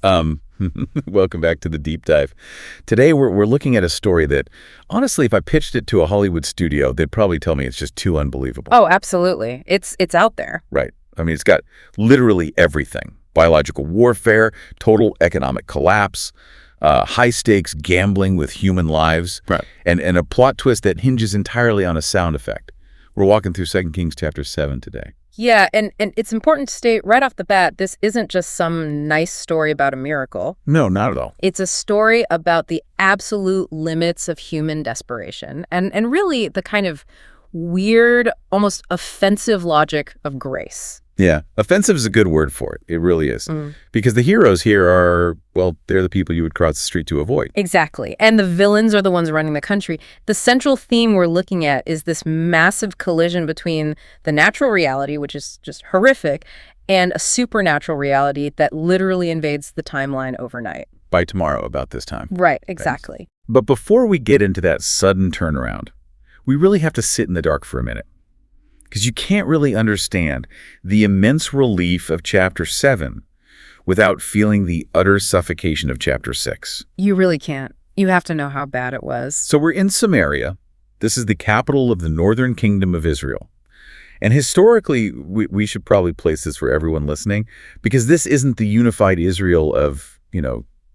Um, Welcome back to the deep dive. Today we're looking at a story that, honestly, if I pitched it to a Hollywood studio, they'd probably tell me it's just too unbelievable. Oh, absolutely. It's out there. Right. I mean, it's got literally everything. Biological warfare, total economic collapse, high-stakes gambling with human lives, Right. and a plot twist that hinges entirely on a sound effect. We're walking through 2 Kings chapter 7 today. Yeah, and it's important to state right off the bat, this isn't just some nice story about a miracle. No, not at all. It's a story about the absolute limits of human desperation and really the kind of weird, almost offensive logic of grace. Yeah, offensive is a good word for it. It really is. Because the heroes here are, well, they're the people you would cross the street to avoid. Exactly. And the villains are the ones running the country. The central theme we're looking at is this massive collision between the natural reality, which is just horrific, and a supernatural reality that literally invades the timeline overnight. By tomorrow about this time. Right, exactly. But before we get into that sudden turnaround, we really have to sit in the dark for a minute. Because you can't really understand the immense relief of chapter 7 without feeling the utter suffocation of chapter 6. You really can't. You have to know how bad it was. So we're in Samaria. This is the capital of the northern kingdom of Israel. And historically, we should probably place this for everyone listening, because this isn't the unified Israel of,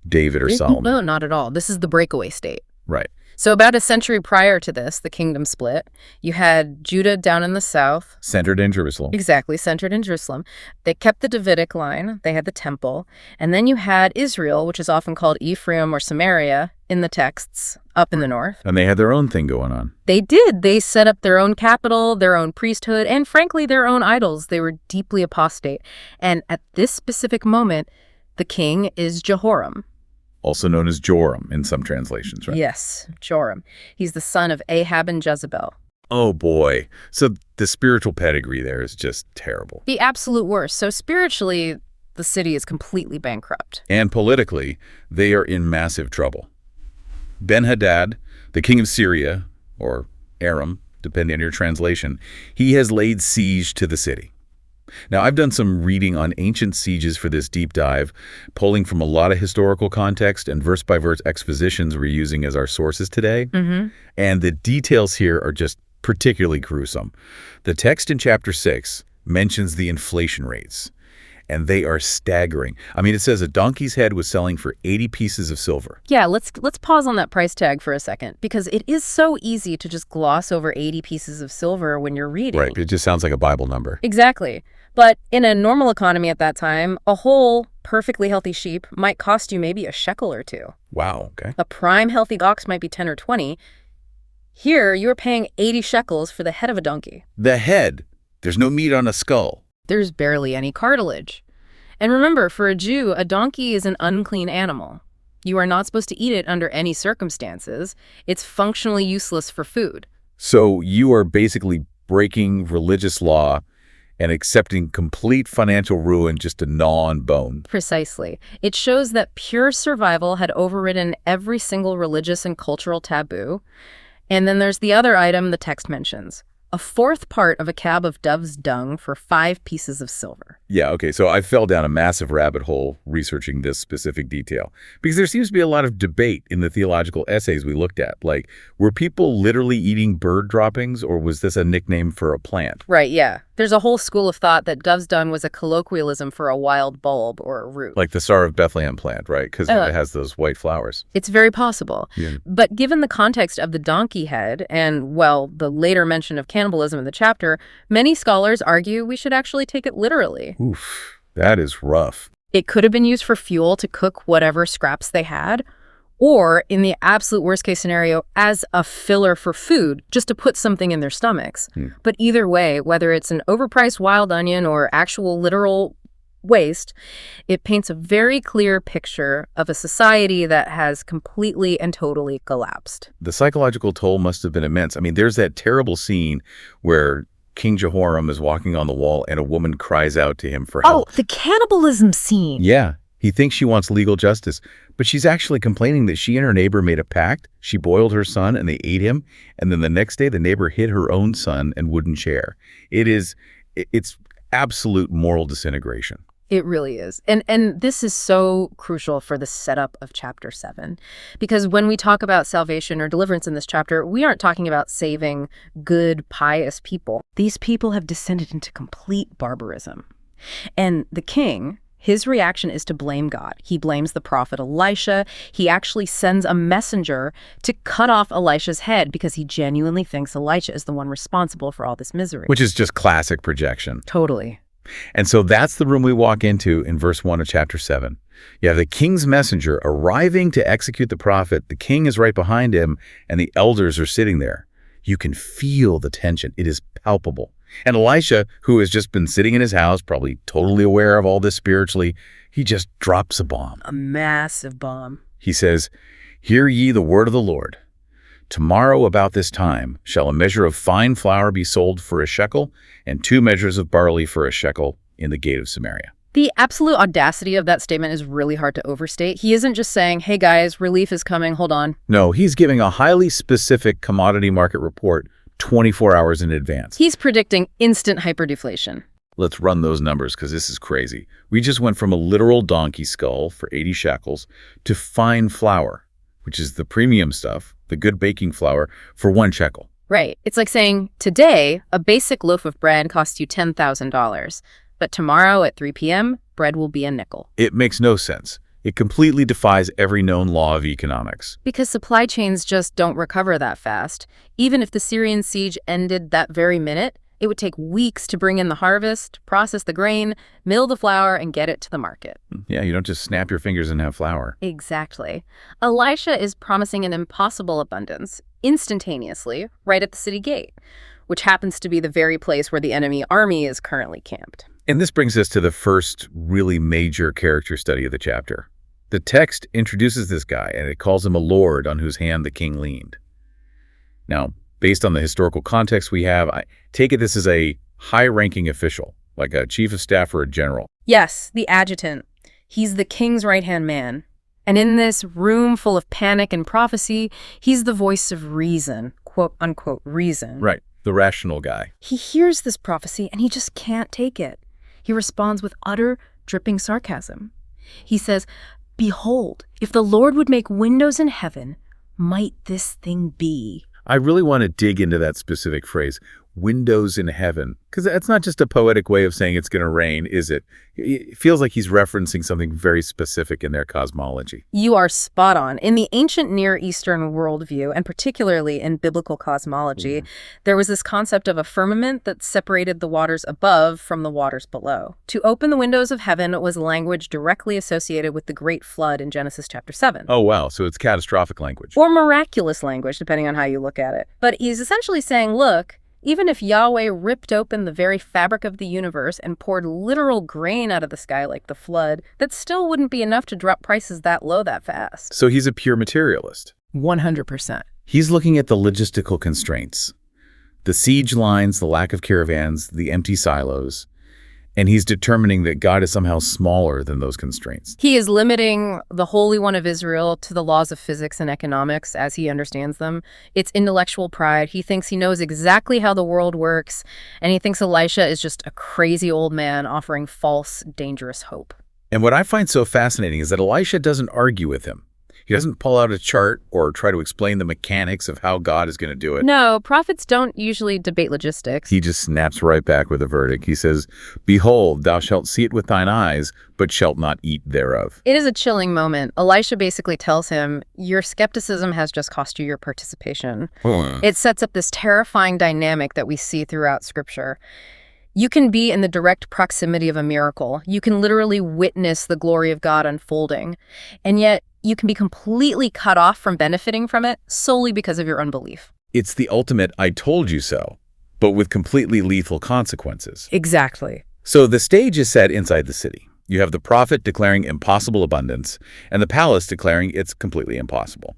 David or Solomon. No, not at all. This is the breakaway state. Right. So about a century prior to this, the kingdom split. You had Judah down in the south. Centered in Jerusalem. Exactly, centered in Jerusalem. They kept the Davidic line. They had the temple. And then you had Israel, which is often called Ephraim or Samaria in the texts, up in the north. And they had their own thing going on. They did. They set up their own capital, their own priesthood, and frankly, their own idols. They were deeply apostate. And at this specific moment, the king is Jehoram. Also known as Joram in some translations, right? Yes, Joram. He's the son of Ahab and Jezebel. Oh, boy. So the spiritual pedigree there is just terrible. The absolute worst. So spiritually, the city is completely bankrupt. And politically, they are in massive trouble. Ben-Hadad, the king of Syria, or Aram, depending on your translation, he has laid siege to the city. Now, I've done some reading on ancient sieges for this deep dive, pulling from a lot of historical context and verse-by-verse expositions we're using as our sources today. And the details here are just particularly gruesome. The text in chapter 6 mentions the inflation rates, and they are staggering. I mean, it says a donkey's head was selling for 80 pieces of silver. Yeah, let's pause on that price tag for a second, because it is so easy to just gloss over 80 pieces of silver when you're reading. Right, it just sounds like a Bible number. Exactly. But in a normal economy at that time, a whole perfectly healthy sheep might cost you maybe a shekel or two. Wow, okay. A prime healthy ox might be 10 or 20. Here, you're paying 80 shekels for the head of a donkey. The head. There's no meat on a skull. There's barely any cartilage. And remember, for a Jew, a donkey is an unclean animal. You are not supposed to eat it under any circumstances. It's functionally useless for food. So you are basically breaking religious law and accepting complete financial ruin just to gnaw on bone. Precisely. It shows that pure survival had overridden every single religious and cultural taboo. And then there's the other item the text mentions. A fourth part of a cab of dove's dung for 5 pieces of silver. Yeah, okay, so I fell down a massive rabbit hole researching this specific detail, because there seems to be a lot of debate in the theological essays we looked at. Like, were people literally eating bird droppings, or was this a nickname for a plant? Right, yeah. There's a whole school of thought that dove's dung was a colloquialism for a wild bulb or a root. Like the Star of Bethlehem plant, right? Because it has those white flowers. It's very possible. Yeah. But given the context of the donkey head and, well, the later mention of cannibalism in the chapter, many scholars argue we should actually take it literally. Oof, that is rough. It could have been used for fuel to cook whatever scraps they had, or, in the absolute worst-case scenario, as a filler for food, just to put something in their stomachs. But either way, whether it's an overpriced wild onion or actual literal waste, it paints a very clear picture of a society that has completely and totally collapsed. The psychological toll must have been immense. I mean, there's that terrible scene where King Jehoram is walking on the wall and a woman cries out to him for help. Oh, the cannibalism scene. Yeah. He thinks she wants legal justice, but she's actually complaining that she and her neighbor made a pact. She boiled her son and they ate him. And then the next day, the neighbor hid her own son and wouldn't share. It's absolute moral disintegration. It really is. And this is so crucial for the setup of chapter 7. Because when we talk about salvation or deliverance in this chapter, we aren't talking about saving good, pious people. These people have descended into complete barbarism. And the king, his reaction is to blame God. He blames the prophet Elisha. He actually sends a messenger to cut off Elisha's head because he genuinely thinks Elisha is the one responsible for all this misery. Which is just classic projection. Totally. And so that's the room we walk into in verse 1 of chapter 7. You have the king's messenger arriving to execute the prophet. The king is right behind him, and the elders are sitting there. You can feel the tension. It is palpable. And Elisha, who has just been sitting in his house, probably totally aware of all this spiritually, he just drops a bomb. A massive bomb. He says, "Hear ye the word of the Lord. Tomorrow about this time shall a measure of fine flour be sold for a shekel, and 2 measures of barley for a shekel in the gate of Samaria." The absolute audacity of that statement is really hard to overstate. He isn't just saying, hey guys, relief is coming, hold on. No, he's giving a highly specific commodity market report 24 hours in advance. He's predicting instant hyperdeflation. Let's run those numbers because this is crazy. We just went from a literal donkey skull for 80 shekels to fine flour, which is the premium stuff, the good baking flour, for 1 shekel. Right. It's like saying, today, a basic loaf of bread costs you $10,000, but tomorrow at 3 p.m., bread will be a nickel. It makes no sense. It completely defies every known law of economics. Because supply chains just don't recover that fast. Even if the Syrian siege ended that very minute, it would take weeks to bring in the harvest, process the grain, mill the flour, and get it to the market. Yeah, you don't just snap your fingers and have flour. Exactly. Elisha is promising an impossible abundance, instantaneously, right at the city gate, which happens to be the very place where the enemy army is currently camped. And this brings us to the first really major character study of the chapter. The text introduces this guy, and it calls him a lord on whose hand the king leaned. Now, based on the historical context we have, I take it this is a high-ranking official, like a chief of staff or a general. Yes, the adjutant. He's the king's right-hand man. And in this room full of panic and prophecy, he's the voice of reason, quote-unquote reason. Right, the rational guy. He hears this prophecy, and he just can't take it. He responds with utter, dripping sarcasm. He says, "Behold, if the Lord would make windows in heaven, might this thing be?" I really want to dig into that specific phrase, windows in heaven, because that's not just a poetic way of saying it's going to rain, is it? It feels like he's referencing something very specific in their cosmology. You are spot on. In the ancient Near Eastern worldview, and particularly in biblical cosmology, there was this concept of a firmament that separated the waters above from the waters below. To open the windows of heaven was language directly associated with the Great Flood in Genesis chapter 7. Oh, wow. So it's catastrophic language. Or miraculous language, depending on how you look at it. But he's essentially saying, look, even if Yahweh ripped open the very fabric of the universe and poured literal grain out of the sky like the flood, that still wouldn't be enough to drop prices that low that fast. So he's a pure materialist. 100%. He's looking at the logistical constraints, the siege lines, the lack of caravans, the empty silos, and he's determining that God is somehow smaller than those constraints. He is limiting the Holy One of Israel to the laws of physics and economics as he understands them. It's intellectual pride. He thinks he knows exactly how the world works, and he thinks Elisha is just a crazy old man offering false, dangerous hope. And what I find so fascinating is that Elisha doesn't argue with him. He doesn't pull out a chart or try to explain the mechanics of how God is going to do it. No, prophets don't usually debate logistics. He just snaps right back with a verdict. He says, "Behold, thou shalt see it with thine eyes, but shalt not eat thereof." It is a chilling moment. Elisha basically tells him, your skepticism has just cost you your participation. It sets up this terrifying dynamic that we see throughout Scripture. You can be in the direct proximity of a miracle. You can literally witness the glory of God unfolding. And yet, you can be completely cut off from benefiting from it solely because of your unbelief. It's the ultimate "I told you so," but with completely lethal consequences. Exactly. So the stage is set inside the city. You have the prophet declaring impossible abundance, and the palace declaring it's completely impossible.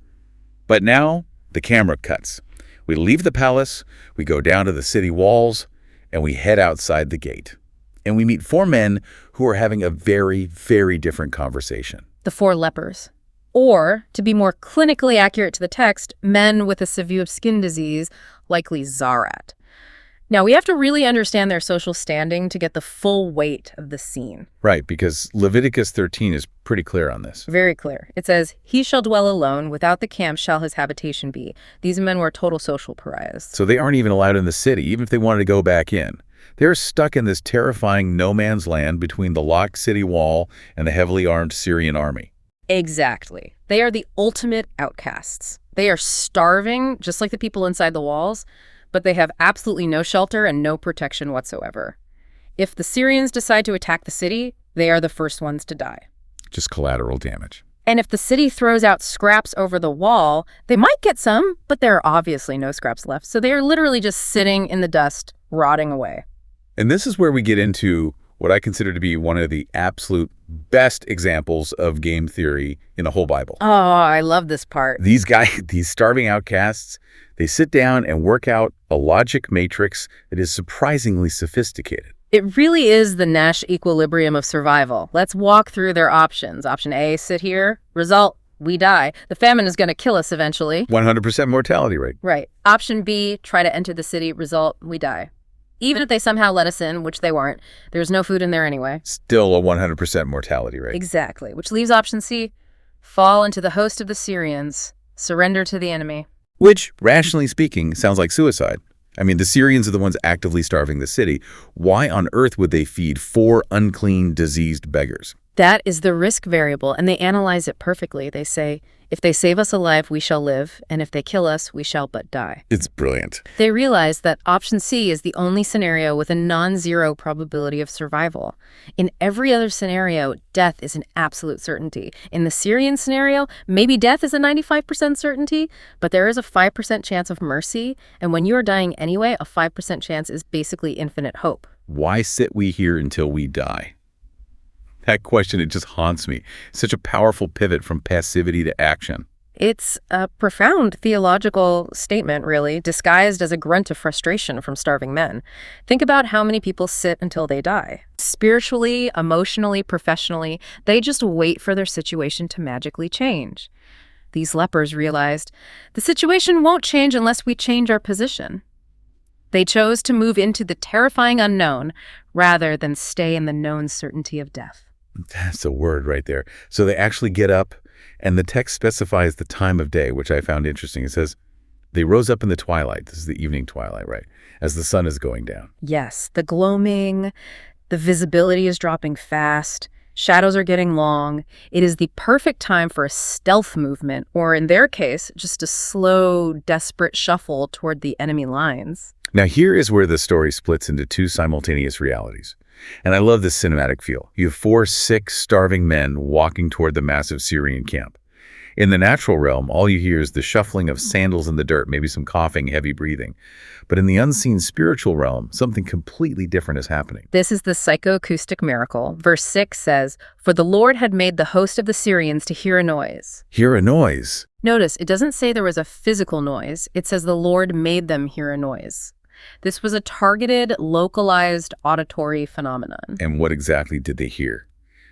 But now, the camera cuts. We leave the palace, we go down to the city walls, and we head outside the gate. And we meet 4 men who are having a very, very different conversation. The 4 lepers. Or, to be more clinically accurate to the text, men with a severe skin disease, likely Zarat. Now, we have to really understand their social standing to get the full weight of the scene. Right, because Leviticus 13 is pretty clear on this. Very clear. It says, "He shall dwell alone, without the camp shall his habitation be." These men were total social pariahs. So they aren't even allowed in the city, even if they wanted to go back in. They're stuck in this terrifying no man's land between the locked city wall and the heavily armed Syrian army. Exactly. They are the ultimate outcasts. They are starving, just like the people inside the walls, but they have absolutely no shelter and no protection whatsoever. If the Syrians decide to attack the city, they are the first ones to die. Just collateral damage. And if the city throws out scraps over the wall, they might get some, but there are obviously no scraps left. So they are literally just sitting in the dust, rotting away. And this is where we get into what I consider to be one of the absolute best examples of game theory in the whole Bible. Oh, I love this part. These guys, these starving outcasts, they sit down and work out a logic matrix that is surprisingly sophisticated. It really is the Nash equilibrium of survival. Let's walk through their options. Option A, sit here. Result, we die. The famine is going to kill us eventually. 100% mortality rate. Right. Option B, try to enter the city. Result, we die. Even if they somehow let us in, which they weren't, there's no food in there anyway. Still a 100% mortality rate. Exactly. Which leaves option C, fall into the host of the Syrians, surrender to the enemy. Which, rationally speaking, sounds like suicide. I mean, the Syrians are the ones actively starving the city. Why on earth would they feed 4 unclean, diseased beggars? That is the risk variable, and they analyze it perfectly. They say, if they save us alive, we shall live, and if they kill us, we shall but die. It's brilliant. They realize that option C is the only scenario with a non-zero probability of survival. In every other scenario, death is an absolute certainty. In the Syrian scenario, maybe death is a 95% certainty, but there is a 5% chance of mercy, and when you are dying anyway, a 5% chance is basically infinite hope. Why sit we here until we die? That question, it just haunts me. Such a powerful pivot from passivity to action. It's a profound theological statement, really, disguised as a grunt of frustration from starving men. Think about how many people sit until they die. Spiritually, emotionally, professionally, they just wait for their situation to magically change. These lepers realized the situation won't change unless we change our position. They chose to move into the terrifying unknown rather than stay in the known certainty of death. That's a word right there. So they actually get up, and the text specifies the time of day, which I found interesting. It says, they rose up in the twilight. This is the evening twilight, right? As the sun is going down. Yes, the gloaming, the visibility is dropping fast, shadows are getting long. It is the perfect time for a stealth movement, or in their case, just a slow, desperate shuffle toward the enemy lines. Now here is where the story splits into 2 simultaneous realities. And I love this cinematic feel. You have 4 sick, starving men walking toward the massive Syrian camp. In the natural realm, all you hear is the shuffling of sandals in the dirt, maybe some coughing, heavy breathing. But in the unseen spiritual realm, something completely different is happening. This is the psychoacoustic miracle. Verse 6 says, "For the Lord had made the host of the Syrians to hear a noise." Hear a noise. Notice, it doesn't say there was a physical noise. It says the Lord made them hear a noise. This was a targeted, localized auditory phenomenon. And what exactly did they hear?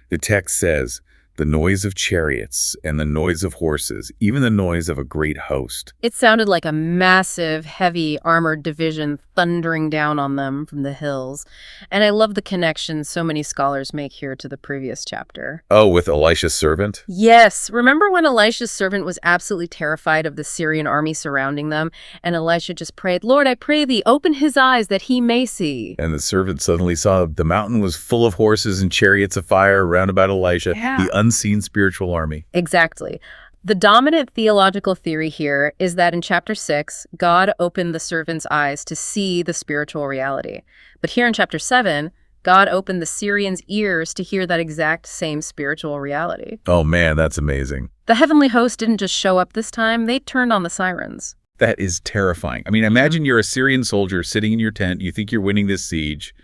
The text says, the noise of chariots and the noise of horses, even the noise of a great host. It sounded like a massive, heavy, armored division thundering down on them from the hills. And I love the connection so many scholars make here to the previous chapter. Oh, with Elisha's servant? Yes. Remember when Elisha's servant was absolutely terrified of the Syrian army surrounding them? And Elisha just prayed, "Lord, I pray thee, open his eyes that he may see." And the servant suddenly saw the mountain was full of horses and chariots of fire round about Elisha, the unseen spiritual army. Exactly. The dominant theological theory here is that in chapter 6, God opened the servant's eyes to see the spiritual reality. But here in chapter 7, God opened the Syrians' ears to hear that exact same spiritual reality. Oh man, that's amazing. The heavenly host didn't just show up this time, they turned on the sirens. That is terrifying. I mean, imagine you're a Syrian soldier sitting in your tent, you think you're winning this siege,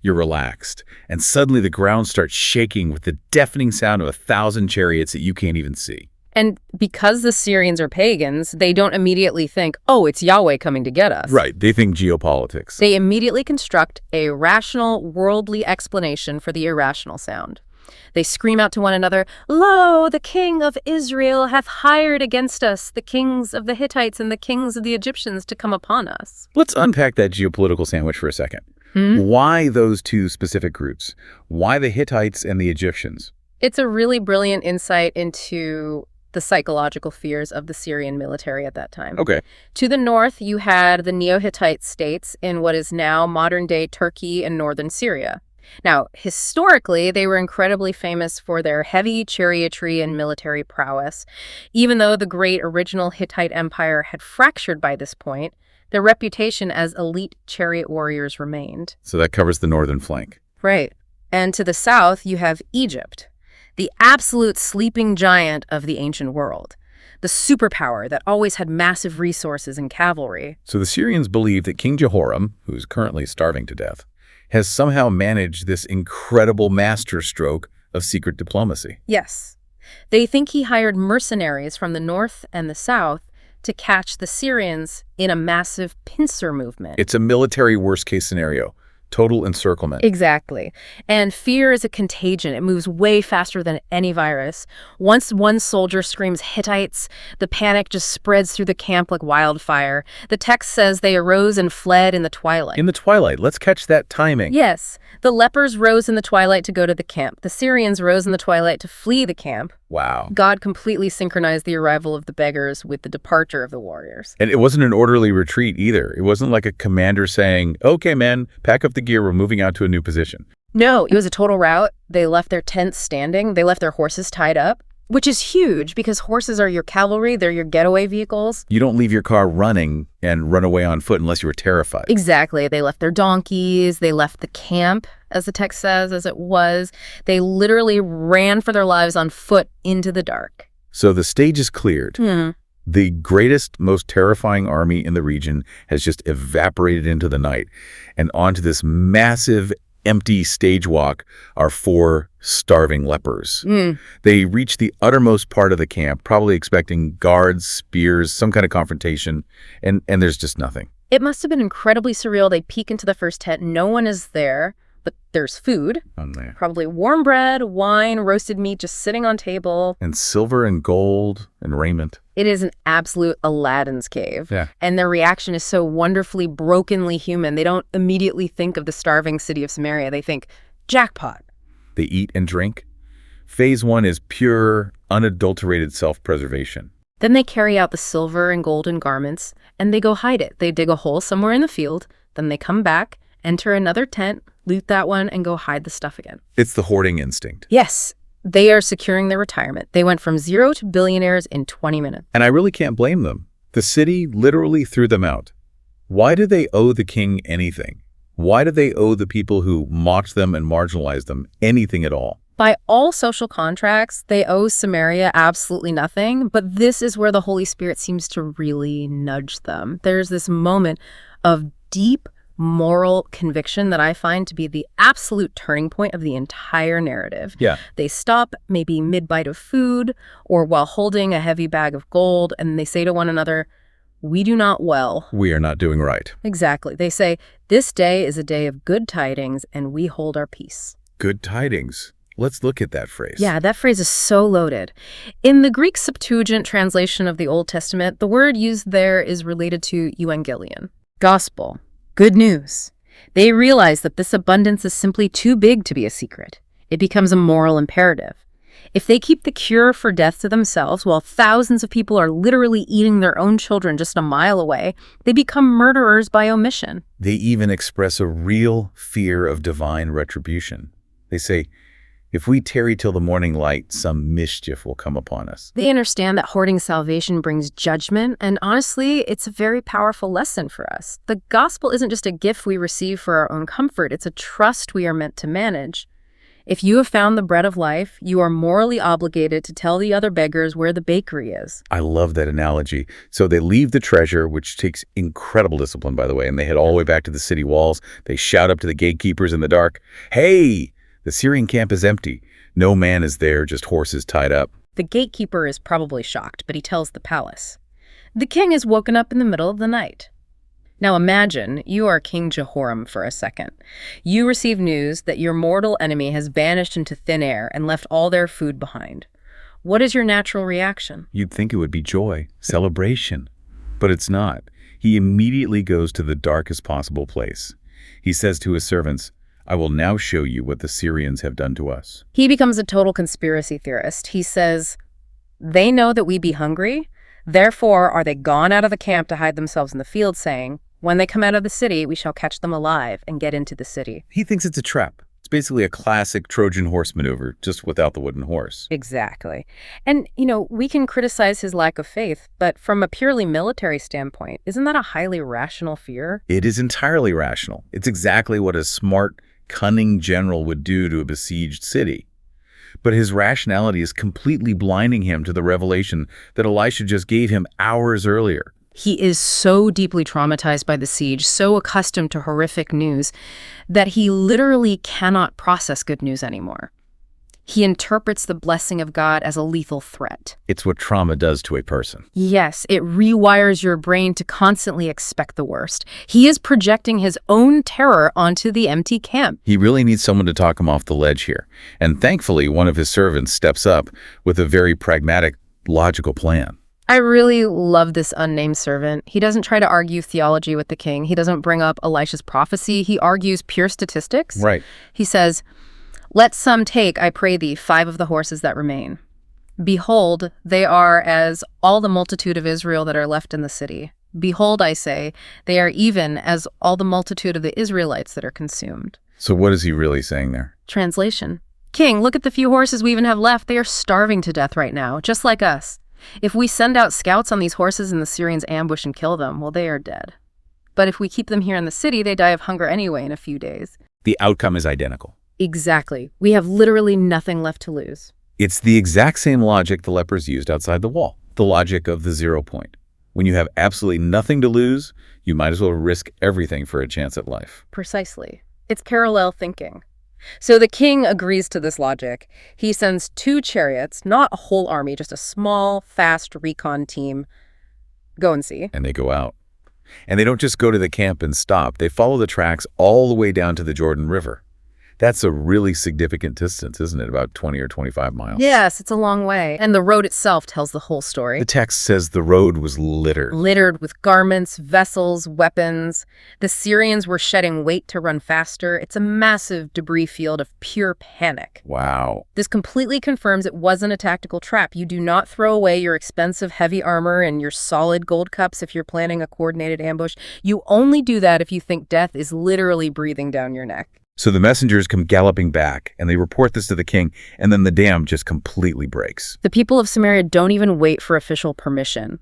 you're relaxed, and suddenly the ground starts shaking with the deafening sound of 1,000 chariots that you can't even see. And because the Syrians are pagans, they don't immediately think, oh, it's Yahweh coming to get us. Right, they think geopolitics. They immediately construct a rational, worldly explanation for the irrational sound. They scream out to one another, "Lo, the king of Israel hath hired against us the kings of the Hittites and the kings of the Egyptians to come upon us." Let's unpack that geopolitical sandwich for a second. Why those two specific groups? Why the Hittites and the Egyptians? It's a really brilliant insight into the psychological fears of the Syrian military at that time. Okay. To the north, you had the Neo-Hittite states in what is now modern-day Turkey and northern Syria. Now, historically, they were incredibly famous for their heavy chariotry and military prowess. Even though the great original Hittite Empire had fractured by this point, their reputation as elite chariot warriors remained. So that covers the northern flank. Right. And to the south, you have Egypt, the absolute sleeping giant of the ancient world, the superpower that always had massive resources and cavalry. So the Syrians believe that King Jehoram, who's currently starving to death, has somehow managed this incredible masterstroke of secret diplomacy. Yes. They think he hired mercenaries from the north and the south to catch the Syrians in a massive pincer movement. It's a military worst-case scenario. Total encirclement. Exactly. And fear is a contagion. It moves way faster than any virus. Once one soldier screams Hittites, the panic just spreads through the camp like wildfire. The text says they arose and fled in the twilight. In the twilight. Let's catch that timing. Yes. The lepers rose in the twilight to go to the camp. The Syrians rose in the twilight to flee the camp. Wow. God completely synchronized the arrival of the beggars with the departure of the warriors. And it wasn't an orderly retreat either. It wasn't like a commander saying, "Okay, men, pack up the gear. We're moving out to a new position." No, it was a total rout. They left their tents standing. They left their horses tied up, which is huge because horses are your cavalry. They're your getaway vehicles. You don't leave your car running and run away on foot unless you were terrified. Exactly. They left their donkeys. They left the camp, as the text says, as it was. They literally ran for their lives on foot into the dark. So the stage is cleared. The greatest, most terrifying army in the region has just evaporated into the night. And onto this massive, empty stage walk are 4 starving lepers. They reach the uttermost part of the camp, probably expecting guards, spears, some kind of confrontation, and there's just nothing. It must have been incredibly surreal. They peek into the first tent. No one is there, but there's food. On there. Probably warm bread, wine, roasted meat just sitting on table. And silver and gold and raiment. It is an absolute Aladdin's cave. Yeah. And their reaction is so wonderfully, brokenly human. They don't immediately think of the starving city of Samaria. They think, jackpot. They eat and drink. Phase 1 is pure, unadulterated self-preservation. Then they carry out the silver and golden garments, and they go hide it. They dig a hole somewhere in the field. Then they come back, enter another tent, loot that one, and go hide the stuff again. It's the hoarding instinct. Yes. They are securing their retirement. They went from 0 to billionaires in 20 minutes. And I really can't blame them. The city literally threw them out. Why do they owe the king anything? Why do they owe the people who mocked them and marginalized them anything at all? By all social contracts, they owe Samaria absolutely nothing, but this is where the Holy Spirit seems to really nudge them. There's this moment of deep moral conviction that I find to be the absolute turning point of the entire narrative. Yeah. They stop maybe mid-bite of food or while holding a heavy bag of gold, and they say to one another, "We do not well." We are not doing right. Exactly. They say, "This day is a day of good tidings, and we hold our peace." Good tidings. Let's look at that phrase. Yeah, that phrase is so loaded. In the Greek Septuagint translation of the Old Testament, the word used there is related to euangelion, gospel. Good news. They realize that this abundance is simply too big to be a secret. It becomes a moral imperative. If they keep the cure for death to themselves while thousands of people are literally eating their own children just a mile away, they become murderers by omission. They even express a real fear of divine retribution. They say, if we tarry till the morning light, some mischief will come upon us. They understand that hoarding salvation brings judgment, and honestly, it's a very powerful lesson for us. The gospel isn't just a gift we receive for our own comfort, it's a trust we are meant to manage. If you have found the bread of life, you are morally obligated to tell the other beggars where the bakery is. I love that analogy. So they leave the treasure, which takes incredible discipline, by the way, and they head all the way back to the city walls. They shout up to the gatekeepers in the dark, "Hey! The Syrian camp is empty. No man is there, just horses tied up." The gatekeeper is probably shocked, but he tells the palace. The king is woken up in the middle of the night. Now imagine you are King Jehoram for a second. You receive news that your mortal enemy has vanished into thin air and left all their food behind. What is your natural reaction? You'd think it would be joy, celebration. But it's not. He immediately goes to the darkest possible place. He says to his servants, "I will now show you what the Syrians have done to us." He becomes a total conspiracy theorist. He says, they know that we be hungry, therefore are they gone out of the camp to hide themselves in the field, saying, when they come out of the city, we shall catch them alive and get into the city. He thinks it's a trap. It's basically a classic Trojan horse maneuver, just without the wooden horse. Exactly. And, we can criticize his lack of faith, but from a purely military standpoint, isn't that a highly rational fear? It is entirely rational. It's exactly what a smart, cunning general would do to a besieged city. But his rationality is completely blinding him to the revelation that Elisha just gave him hours earlier. He is so deeply traumatized by the siege, so accustomed to horrific news, that he literally cannot process good news anymore. He interprets the blessing of God as a lethal threat. It's what trauma does to a person. Yes, it rewires your brain to constantly expect the worst. He is projecting his own terror onto the empty camp. He really needs someone to talk him off the ledge here. And thankfully, one of his servants steps up with a very pragmatic, logical plan. I really love this unnamed servant. He doesn't try to argue theology with the king. He doesn't bring up Elisha's prophecy. He argues pure statistics. Right. He says, "Let some take, I pray thee, 5 of the horses that remain. Behold, they are as all the multitude of Israel that are left in the city. Behold, I say, they are even as all the multitude of the Israelites that are consumed." So what is he really saying there? Translation: King, look at the few horses we even have left. They are starving to death right now, just like us. If we send out scouts on these horses and the Syrians ambush and kill them, well, they are dead. But if we keep them here in the city, they die of hunger anyway in a few days. The outcome is identical. Exactly. We have literally nothing left to lose. It's the exact same logic the lepers used outside the wall, the logic of the 0 point. When you have absolutely nothing to lose, you might as well risk everything for a chance at life. Precisely. It's parallel thinking. So the king agrees to this logic. He sends 2 chariots, not a whole army, just a small, fast recon team. Go and see. And they go out. And they don't just go to the camp and stop. They follow the tracks all the way down to the Jordan River. That's a really significant distance, isn't it? About 20 or 25 miles. Yes, it's a long way. And the road itself tells the whole story. The text says the road was littered. Littered with garments, vessels, weapons. The Syrians were shedding weight to run faster. It's a massive debris field of pure panic. Wow. This completely confirms it wasn't a tactical trap. You do not throw away your expensive heavy armor and your solid gold cups if you're planning a coordinated ambush. You only do that if you think death is literally breathing down your neck. So the messengers come galloping back, and they report this to the king, and then the dam just completely breaks. The people of Samaria don't even wait for official permission.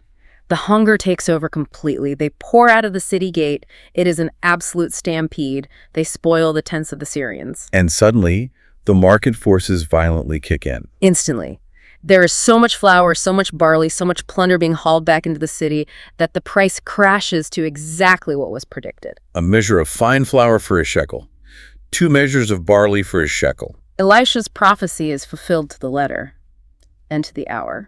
The hunger takes over completely. They pour out of the city gate. It is an absolute stampede. They spoil the tents of the Syrians. And suddenly, the market forces violently kick in. Instantly. There is so much flour, so much barley, so much plunder being hauled back into the city that the price crashes to exactly what was predicted. A measure of fine flour for a shekel. 2 measures of barley for a shekel. Elisha's prophecy is fulfilled to the letter and to the hour.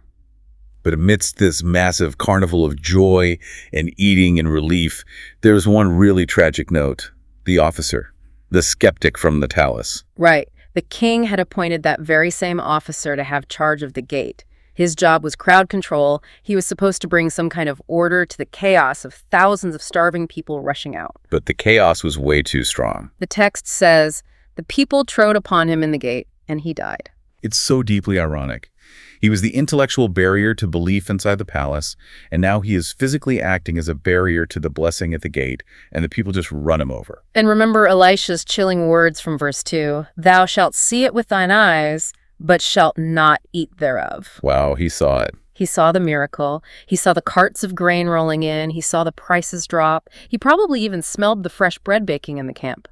But amidst this massive carnival of joy and eating and relief, there's one really tragic note. The officer, the skeptic from the talus. Right. The king had appointed that very same officer to have charge of the gate. His job was crowd control. He was supposed to bring some kind of order to the chaos of thousands of starving people rushing out. But the chaos was way too strong. The text says, the people trode upon him in the gate, and he died. It's so deeply ironic. He was the intellectual barrier to belief inside the palace, and now he is physically acting as a barrier to the blessing at the gate, and the people just run him over. And remember Elisha's chilling words from verse 2, "Thou shalt see it with thine eyes, but shalt not eat thereof." Wow, he saw it. He saw the miracle. He saw the carts of grain rolling in. He saw the prices drop. He probably even smelled the fresh bread baking in the camp.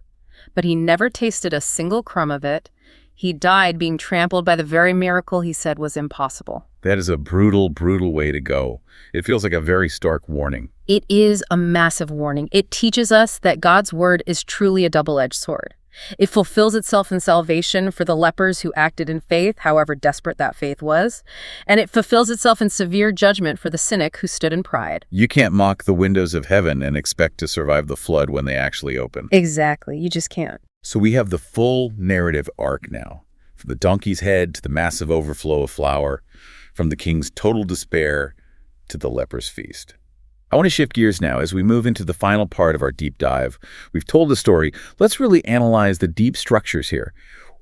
But he never tasted a single crumb of it. He died being trampled by the very miracle he said was impossible. That is a brutal, brutal way to go. It feels like a very stark warning. It is a massive warning. It teaches us that God's word is truly a double-edged sword. It fulfills itself in salvation for the lepers who acted in faith, however desperate that faith was. And it fulfills itself in severe judgment for the cynic who stood in pride. You can't mock the windows of heaven and expect to survive the flood when they actually open. Exactly. You just can't. So we have the full narrative arc now, from the donkey's head to the massive overflow of flour, from the king's total despair to the leper's feast. I want to shift gears now as we move into the final part of our deep dive. We've told the story. Let's really analyze the deep structures here.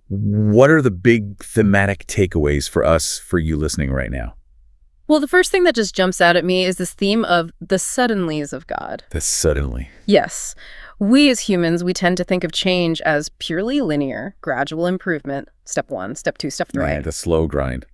What are the big thematic takeaways for us, for you listening right now? Well, the first thing that just jumps out at me is this theme of the suddenlies of God. The suddenly. Yes. We as humans, we tend to think of change as purely linear, gradual improvement, step 1, step 2, step 3. Right, the slow grind.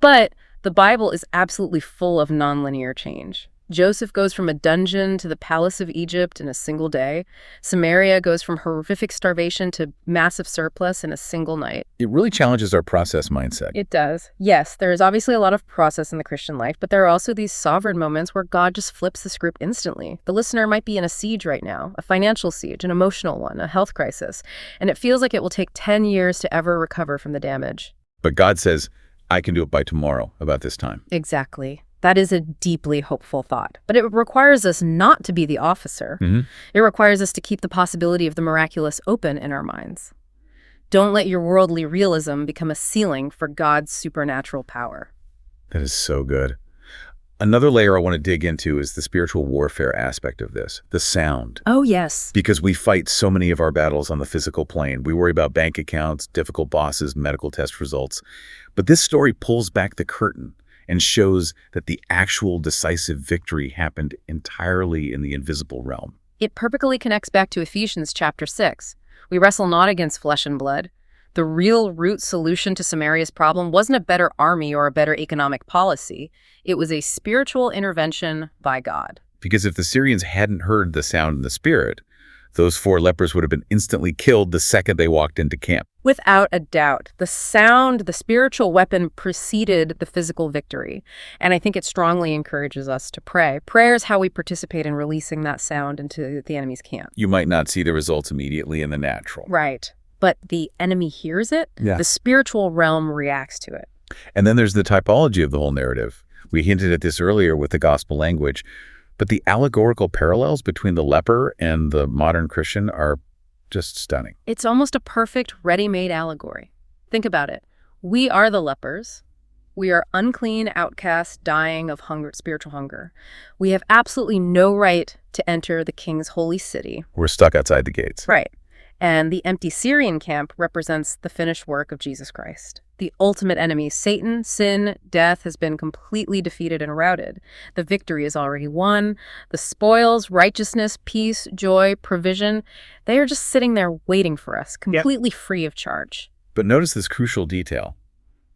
But the Bible is absolutely full of nonlinear change. Joseph goes from a dungeon to the palace of Egypt in a single day. Samaria goes from horrific starvation to massive surplus in a single night. It really challenges our process mindset. It does. Yes, there is obviously a lot of process in the Christian life, but there are also these sovereign moments where God just flips the script instantly. The listener might be in a siege right now, a financial siege, an emotional one, a health crisis, and it feels like it will take 10 years to ever recover from the damage. But God says, I can do it by tomorrow, about this time. Exactly. That is a deeply hopeful thought. But it requires us not to be the officer. Mm-hmm. It requires us to keep the possibility of the miraculous open in our minds. Don't let your worldly realism become a ceiling for God's supernatural power. That is so good. Another layer I want to dig into is the spiritual warfare aspect of this, the sound. Oh, yes. Because we fight so many of our battles on the physical plane. We worry about bank accounts, difficult bosses, medical test results. But this story pulls back the curtain and shows that the actual decisive victory happened entirely in the invisible realm. It perfectly connects back to Ephesians chapter 6. We wrestle not against flesh and blood. The real root solution to Samaria's problem wasn't a better army or a better economic policy. It was a spiritual intervention by God. Because if the Syrians hadn't heard the sound in the spirit, those 4 lepers would have been instantly killed the second they walked into camp. Without a doubt, the sound, the spiritual weapon preceded the physical victory. And I think it strongly encourages us to pray. Prayer is how we participate in releasing that sound into the enemy's camp. You might not see the results immediately in the natural. Right. But the enemy hears it. Yeah. The spiritual realm reacts to it. And then there's the typology of the whole narrative. We hinted at this earlier with the gospel language. But the allegorical parallels between the leper and the modern Christian are just stunning. It's almost a perfect ready-made allegory. Think about it. We are the lepers. We are unclean outcasts dying of hunger, spiritual hunger. We have absolutely no right to enter the king's holy city. We're stuck outside the gates. Right. And the empty Syrian camp represents the finished work of Jesus Christ. The ultimate enemy, Satan, sin, death, has been completely defeated and routed. The victory is already won. The spoils, righteousness, peace, joy, provision, they are just sitting there waiting for us, completely free of charge. But notice this crucial detail.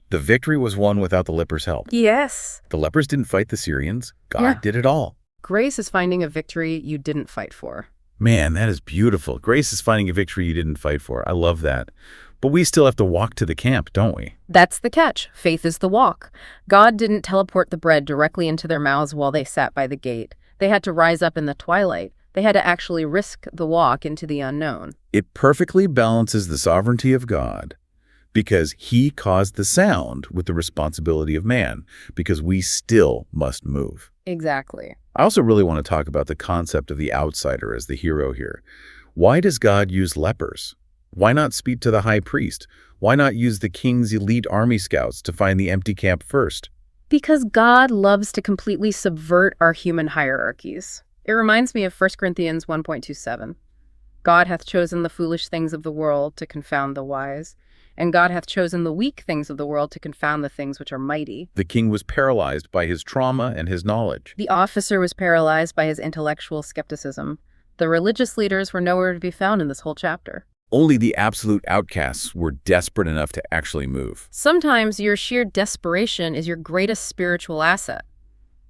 The victory was won without the lepers' help. Yes. The lepers didn't fight the Syrians. God did it all. Grace is finding a victory you didn't fight for. Man, that is beautiful. Grace is finding a victory you didn't fight for. I love that. But we still have to walk to the camp, don't we? That's the catch. Faith is the walk. God didn't teleport the bread directly into their mouths while they sat by the gate. They had to rise up in the twilight. They had to actually risk the walk into the unknown. It perfectly balances the sovereignty of God because he caused the sound with the responsibility of man, because we still must move. Exactly. I also really want to talk about the concept of the outsider as the hero here. Why does God use lepers? Why not speak to the high priest? Why not use the king's elite army scouts to find the empty camp first? Because God loves to completely subvert our human hierarchies. It reminds me of 1 Corinthians 1.27. God hath chosen the foolish things of the world to confound the wise, and God hath chosen the weak things of the world to confound the things which are mighty. The king was paralyzed by his trauma and his knowledge. The officer was paralyzed by his intellectual skepticism. The religious leaders were nowhere to be found in this whole chapter. Only the absolute outcasts were desperate enough to actually move. Sometimes your sheer desperation is your greatest spiritual asset.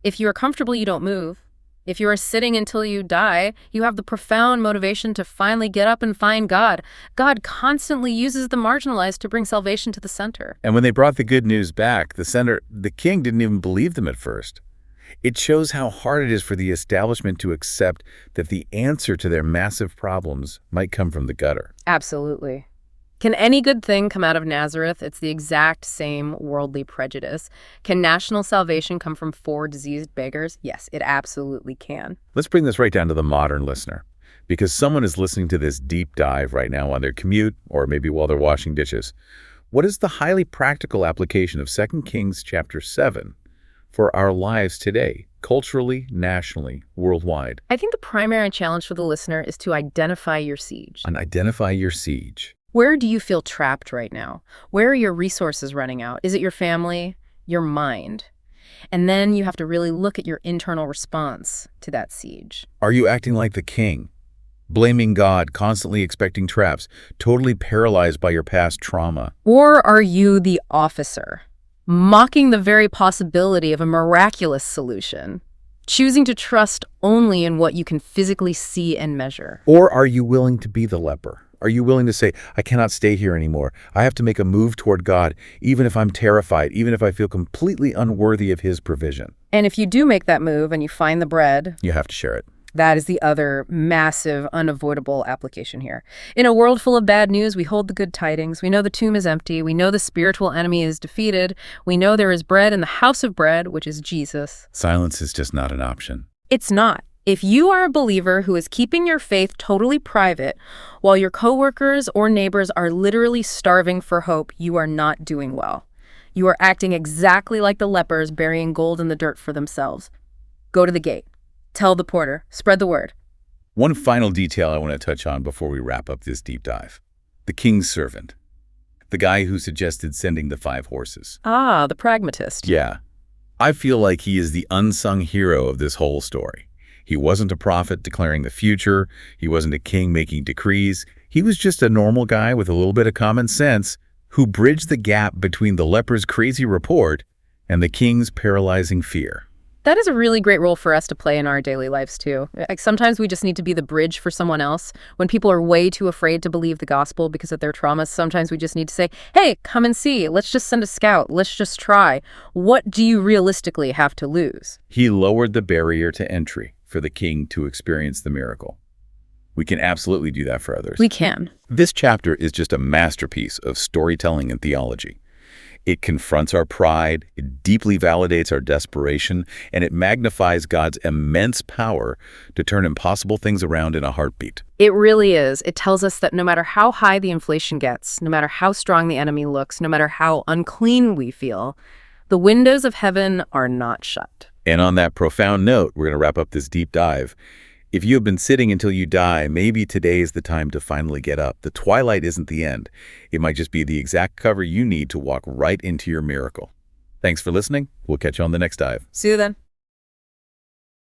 If you are comfortable, you don't move. If you are sitting until you die, you have the profound motivation to finally get up and find God. God constantly uses the marginalized to bring salvation to the center. And when they brought the good news back, the king didn't even believe them at first. It shows how hard it is for the establishment to accept that the answer to their massive problems might come from the gutter. Absolutely. Can any good thing come out of Nazareth? It's the exact same worldly prejudice. Can national salvation come from 4 diseased beggars? Yes, it absolutely can. Let's bring this right down to the modern listener, because someone is listening to this deep dive right now on their commute or maybe while they're washing dishes. What is the highly practical application of 2 Kings chapter 7 for our lives today, culturally, nationally, worldwide? I think the primary challenge for the listener is to identify your siege. And identify your siege. Where do you feel trapped right now? Where are your resources running out? Is it your family, your mind? And then you have to really look at your internal response to that siege. Are you acting like the king? Blaming God, constantly expecting traps, totally paralyzed by your past trauma? Or are you the officer, mocking the very possibility of a miraculous solution, choosing to trust only in what you can physically see and measure? Or are you willing to be the leper? Are you willing to say, I cannot stay here anymore. I have to make a move toward God, even if I'm terrified, even if I feel completely unworthy of his provision? And if you do make that move and you find the bread, You have to share it. that is the other massive, unavoidable application here. In a world full of bad news, we hold the good tidings. We know the tomb is empty. We know the spiritual enemy is defeated. We know there is bread in the house of bread, which is Jesus. Silence is just not an option. It's not. If you are a believer who is keeping your faith totally private while your coworkers or neighbors are literally starving for hope, you are not doing well. You are acting exactly like the lepers burying gold in the dirt for themselves. Go to the gate. Tell the porter. Spread the word. One final detail I want to touch on before we wrap up this deep dive. The king's servant. The guy who suggested sending the 5 horses. Ah, the pragmatist. Yeah. I feel like he is the unsung hero of this whole story. He wasn't a prophet declaring the future. He wasn't a king making decrees. He was just a normal guy with a little bit of common sense who bridged the gap between the leper's crazy report and the king's paralyzing fear. That is a really great role for us to play in our daily lives, too. Like, sometimes we just need to be the bridge for someone else. When people are way too afraid to believe the gospel because of their traumas, sometimes we just need to say, hey, come and see. Let's just send a scout. Let's just try. What do you realistically have to lose? He lowered the barrier to entry for the king to experience the miracle. We can absolutely do that for others. We can. This chapter is just a masterpiece of storytelling and theology. It confronts our pride, it deeply validates our desperation, and it magnifies God's immense power to turn impossible things around in a heartbeat. It really is. It tells us that no matter how high the inflation gets, no matter how strong the enemy looks, no matter how unclean we feel, the windows of heaven are not shut. And on that profound note, we're going to wrap up this deep dive. If you have been sitting until you die, maybe today is the time to finally get up. The twilight isn't the end. It might just be the exact cover you need to walk right into your miracle. Thanks for listening. We'll catch you on the next dive. See you then.